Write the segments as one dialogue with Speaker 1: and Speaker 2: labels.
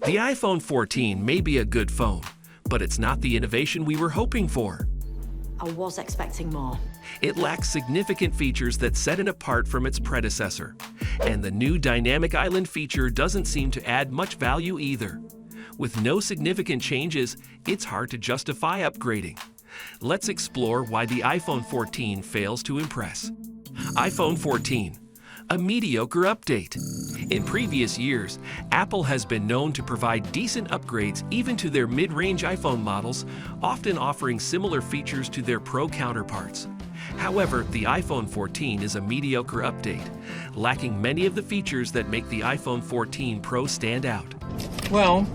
Speaker 1: The iPhone 14 may be a good phone, but it's not the innovation we were hoping for.
Speaker 2: I was expecting more.
Speaker 1: It lacks significant features that set it apart from its predecessor, and the new Dynamic Island feature doesn't seem to add much value either. With no significant changes, it's hard to justify upgrading. Let's explore why the iPhone 14 fails to impress. iPhone 14, a mediocre update. In previous years, Apple has been known to provide decent upgrades even to their mid-range iPhone models, often offering similar features to their Pro counterparts. However, the iPhone 14 is a mediocre update, lacking many of the features that make the iPhone 14 Pro stand out.
Speaker 3: Well,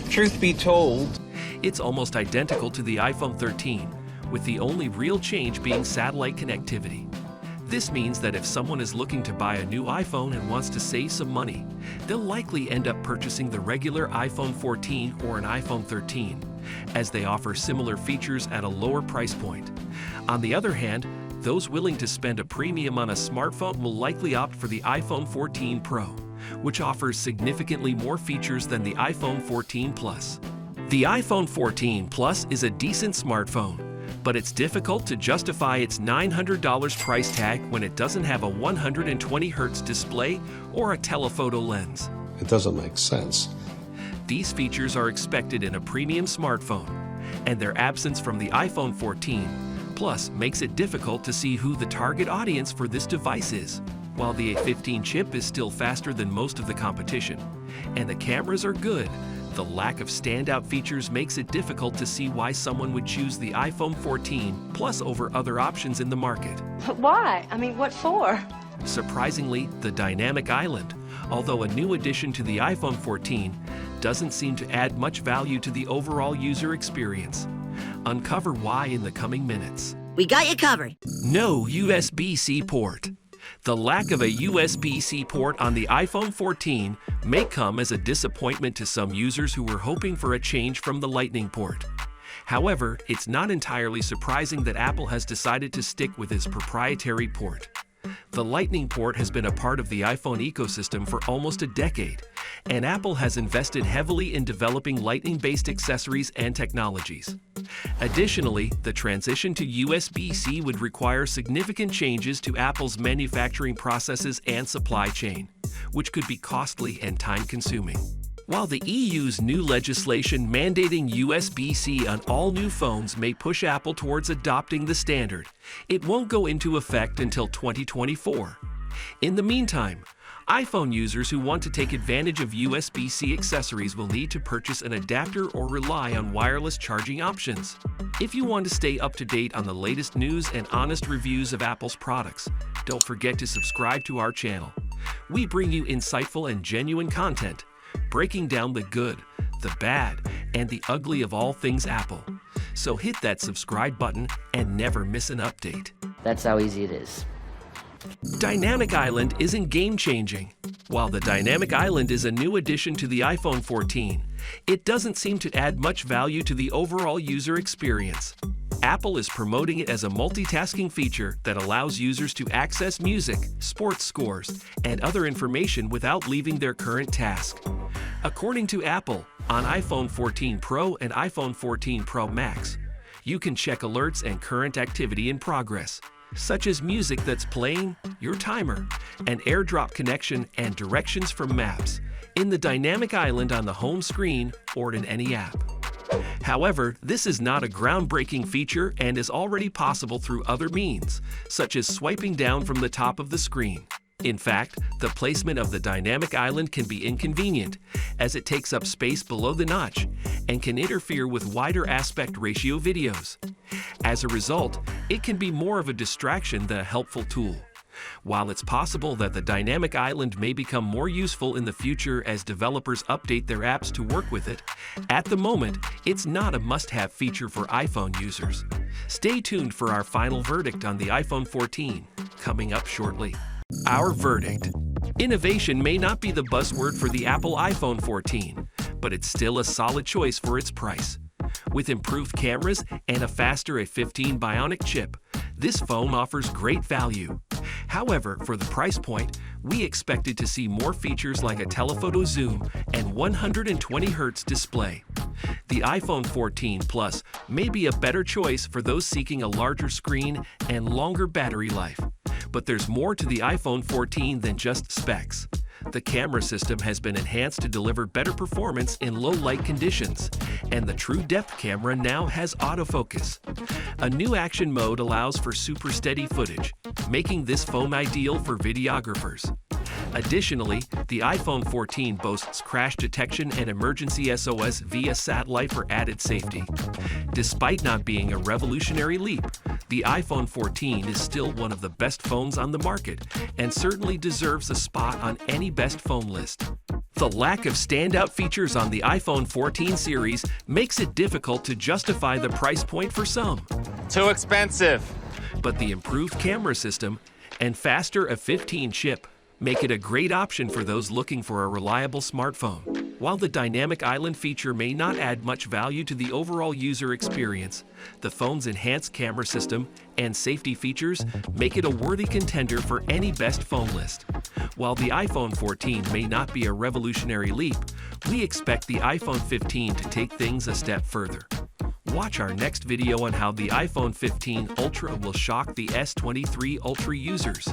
Speaker 3: truth be told,
Speaker 1: It's almost identical to the iPhone 13, with the only real change being satellite connectivity. This means that if someone is looking to buy a new iPhone and wants to save some money, they'll likely end up purchasing the regular iPhone 14 or an iPhone 13, as they offer similar features at a lower price point. On the other hand, those willing to spend a premium on a smartphone will likely opt for the iPhone 14 Pro, which offers significantly more features than the iPhone 14 Plus. The iPhone 14 Plus is a decent smartphone, but it's difficult to justify its $900 price tag when it doesn't have a 120Hz display or a telephoto lens.
Speaker 4: It doesn't make sense.
Speaker 1: These features are expected in a premium smartphone, and their absence from the iPhone 14 Plus makes it difficult to see who the target audience for this device is. While the A15 chip is still faster than most of the competition, and the cameras are good, the lack of standout features makes it difficult to see why someone would choose the iPhone 14 Plus over other options in the market.
Speaker 2: But why? I mean, what for?
Speaker 1: Surprisingly, the Dynamic Island, although a new addition to the iPhone 14, doesn't seem to add much value to the overall user experience. Uncover why in the coming minutes.
Speaker 5: We got you covered.
Speaker 1: No USB-C port. The lack of a USB-C port on the iPhone 14 may come as a disappointment to some users who were hoping for a change from the Lightning port. However, it's not entirely surprising that Apple has decided to stick with its proprietary port. The Lightning port has been a part of the iPhone ecosystem for almost a decade, and Apple has invested heavily in developing Lightning-based accessories and technologies. Additionally, the transition to USB-C would require significant changes to Apple's manufacturing processes and supply chain, which could be costly and time-consuming. While the EU's new legislation mandating USB-C on all new phones may push Apple towards adopting the standard, it won't go into effect until 2024. In the meantime, iPhone users who want to take advantage of USB-C accessories will need to purchase an adapter or rely on wireless charging options. If you want to stay up to date on the latest news and honest reviews of Apple's products, don't forget to subscribe to our channel. We bring you insightful and genuine content, breaking down the good, the bad, and the ugly of all things Apple. So hit that subscribe button and never miss an update.
Speaker 5: That's how easy it is.
Speaker 1: Dynamic Island isn't game-changing. While the Dynamic Island is a new addition to the iPhone 14, it doesn't seem to add much value to the overall user experience. Apple is promoting it as a multitasking feature that allows users to access music, sports scores, and other information without leaving their current task. According to Apple, on iPhone 14 Pro and iPhone 14 Pro Max, you can check alerts and current activity in progress, such as music that's playing, your timer, an AirDrop connection, and directions from maps, in the Dynamic Island on the home screen or in any app. However, this is not a groundbreaking feature and is already possible through other means, such as swiping down from the top of the screen. In fact, the placement of the Dynamic Island can be inconvenient, as it takes up space below the notch and can interfere with wider aspect ratio videos. As a result, it can be more of a distraction than a helpful tool. While it's possible that the Dynamic Island may become more useful in the future as developers update their apps to work with it, at the moment, it's not a must-have feature for iPhone users. Stay tuned for our final verdict on the iPhone 14, coming up shortly. Our verdict. Innovation may not be the buzzword for the Apple iPhone 14, but it's still a solid choice for its price. With improved cameras and a faster A15 Bionic chip, this phone offers great value. However, for the price point, we expected to see more features like a telephoto zoom and 120Hz display. The iPhone 14 Plus may be a better choice for those seeking a larger screen and longer battery life. But there's more to the iPhone 14 than just specs. The camera system has been enhanced to deliver better performance in low light conditions, and the True Depth camera now has autofocus. A new action mode allows for super steady footage, making this phone ideal for videographers. Additionally, the iPhone 14 boasts crash detection and emergency SOS via satellite for added safety. Despite not being a revolutionary leap, the iPhone 14 is still one of the best phones on the market and certainly deserves a spot on any best phone list. The lack of standout features on the iPhone 14 series makes it difficult to justify the price point for some.
Speaker 4: Too expensive.
Speaker 1: But the improved camera system and faster A15 chip make it a great option for those looking for a reliable smartphone. While the Dynamic Island feature may not add much value to the overall user experience, the phone's enhanced camera system and safety features make it a worthy contender for any best phone list. While the iPhone 14 may not be a revolutionary leap, we expect the iPhone 15 to take things a step further. Watch our next video on how the iPhone 15 Ultra will shock the S23 Ultra users.